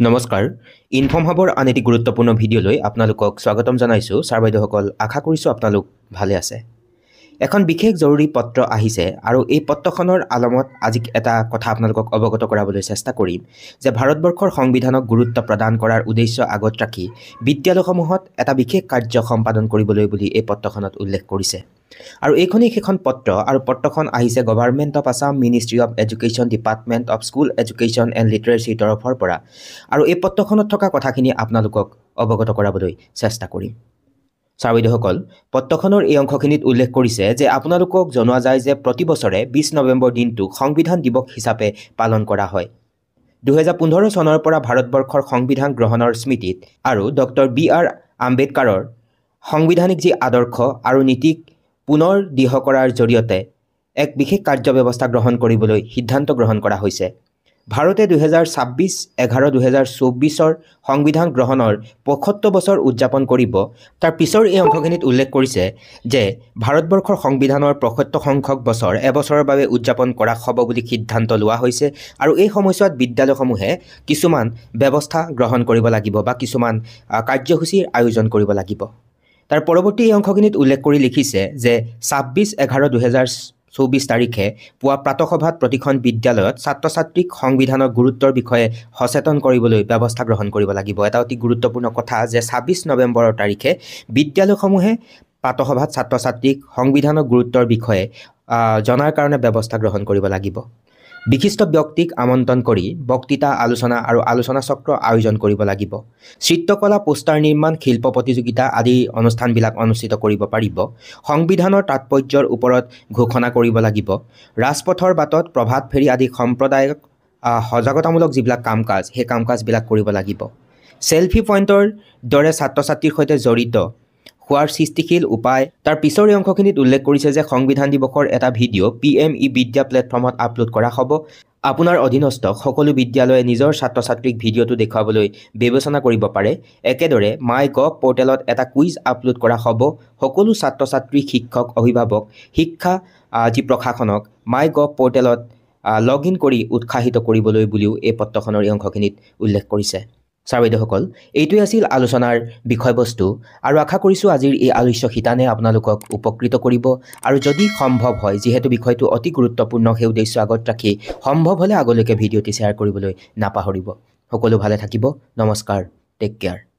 নমস্কাৰ ইনফৰ্ম হাবৰ আন এটি গুৰুত্বপূৰ্ণ ভিডিঅ'লৈ আপোনালোকক স্বাগতম জনাইছোঁ ছাৰ বাইদেউসকল আশা কৰিছোঁ আপোনালোক ভালে আছে এখন বিশেষ জৰুৰী পত্ৰ আহিছে আৰু এই পত্ৰখনৰ আলমত আজি এটা কথা আপোনালোকক অৱগত কৰাবলৈ চেষ্টা কৰিম যে ভাৰতবৰ্ষৰ সংবিধানক গুৰুত্ব প্ৰদান কৰাৰ উদ্দেশ্য আগত ৰাখি বিদ্যালয়সমূহত এটা বিশেষ কাৰ্য সম্পাদন কৰিবলৈ বুলি এই পত্ৰখনত উল্লেখ কৰিছে আৰু এইখনেই সেইখন পত্ৰ আৰু পত্ৰখন আহিছে government of Assam ministry of education department of school education and literature তৰফৰ পৰা আৰু এই পত্ৰখনত থকা কথাখিনি আপোনালোকক অৱগত কৰাবলৈ চেষ্টা কৰিম ছাৰ বাইদেউসকল পত্ৰখনৰ এই অংশখিনিত উল্লেখ কৰিছে যে আপোনালোকক জনোৱা যায় যে প্ৰতি বছৰে 20 নৱেম্বৰ দিনটো সংবিধান দিৱস হিচাপে পালন কৰা হয় 2015 চনৰ পৰা ভাৰতবৰ্ষৰ সংবিধান গ্ৰহণৰ স্মৃতিত আৰু ডক্টৰ বি.আৰ. আম্বেদকাৰৰ সাংবিধানিক যি আদৰ্শ আৰু নীতিক পুনৰ দৃঢ় কৰাৰ জৰিয়তে এক বিশেষ কাৰ্য ব্যৱস্থা গ্ৰহণ কৰিবলৈ সিদ্ধান্ত গ্ৰহণ কৰা হৈছে ভাৰতে 2026-11-2024 সংবিধান গ্ৰহণৰ 75 বছৰ উদযাপন কৰিব তাৰ পিছৰ এই অংশখিনিত উল্লেখ কৰিছে যে ভাৰতবৰ্ষৰ সংবিধানৰ 75 সংখ্যক বছৰ এবছৰৰ বাবে উদযাপন কৰা হ'ব বুলি সিদ্ধান্ত লোৱা হৈছে আৰু এই সময়ছোৱাত বিদ্যালয়সমূহে কিছুমান ব্যৱস্থা গ্ৰহণ কৰিব লাগিব বা কিছুমান কাৰ্যসূচীৰ আয়োজন কৰিব লাগিব তাৰ পৰৱৰ্তী এই অংশখিনিত উল্লেখ কৰি লিখিছে যে 26-11-2024 তাৰিখে পুৱা প্ৰাতঃসভাত প্ৰতিখন বিদ্যালয়ত ছাত্ৰ-ছাত্ৰীক সংবিধানৰ গুৰুত্বৰ বিষয়ে সচেতন কৰিবলৈ ব্যৱস্থা গ্ৰহণ কৰিব লাগিব এটা অতি গুৰুত্বপূৰ্ণ কথা যে 26 নৱেম্বৰৰ তাৰিখে বিদ্যালয়সমূহে প্ৰাতঃসভাত ছাত্ৰ-ছাত্ৰীক সংবিধানৰ গুৰুত্বৰ বিষয়ে জনাৰ কাৰণে ব্যৱস্থা গ্ৰহণ কৰিব লাগিব বিশিষ্ট ব্যক্তিক আমন্ত্ৰণ কৰি বক্তৃতা আলোচনা আৰু আলোচনা চক্ৰ আয়োজন কৰিব লাগিব চিত্ৰকলা পোষ্টাৰ নিৰ্মাণ শিল্প প্ৰতিযোগিতা আদি অনুষ্ঠানবিলাক অনুষ্ঠিত কৰিব পাৰিব সংবিধানৰ তাৎপৰ্যৰ ওপৰত ঘোষণা কৰিব লাগিব ৰাজপথৰ বাটত প্ৰভাত ফেৰী আদি সম্প্ৰদায়ক সজাগতামূলক যিবিলাক কাম-কাজ সেই কাম-কাজবিলাক কৰিব লাগিব সেলফি পইণ্টৰ দৰে ছাত্ৰ-ছাত্ৰীৰ সৈতে জড়িত হোৱাৰ সৃষ্টিশীল উপায় তাৰ পিছৰ এই অংশখিনিত উল্লেখ কৰিছে যে সংবিধান দিৱসৰ এটা ভিডিঅ' PME বিদ্যা প্লেটফৰ্মত আপলোড কৰা হ'ব আপোনাৰ অধীনস্থ সকলো বিদ্যালয়ে নিজৰ ছাত্ৰ-ছাত্ৰীক ভিডিঅ'টো দেখুৱাবলৈ বিবেচনা কৰিব পাৰে একেদৰে মাই.গভ পৰ্টেলত এটা কুইজ আপলোড কৰা হ'ব সকলো ছাত্ৰ-ছাত্ৰী শিক্ষক অভিভাৱক শিক্ষা যি প্ৰশাসনক মাই.গভ পৰ্টেলত লগ ইন কৰি উৎসাহিত কৰিবলৈ বুলিও এই পত্ৰখনৰ এই অংশখিনিত উল্লেখ কৰিছে ছাৰ বাইদেউসকল এইটোৱে আছিল আলোচনাৰ বিষয়বস্তু আৰু আশা কৰিছোঁ আজিৰ এই আলোচ্য শিতানে আপোনালোকক উপকৃত কৰিব আৰু যদি সম্ভৱ হয় যিহেতু বিষয়টো অতি গুৰুত্বপূৰ্ণ সেই উদ্দেশ্য আগত ৰাখি সম্ভৱ হ'লে আগলৈকে ভিডিঅ'টি শ্বেয়াৰ কৰিবলৈ নাপাহৰিব সকলো ভালে থাকিব নমস্কাৰ টেক কেয়াৰ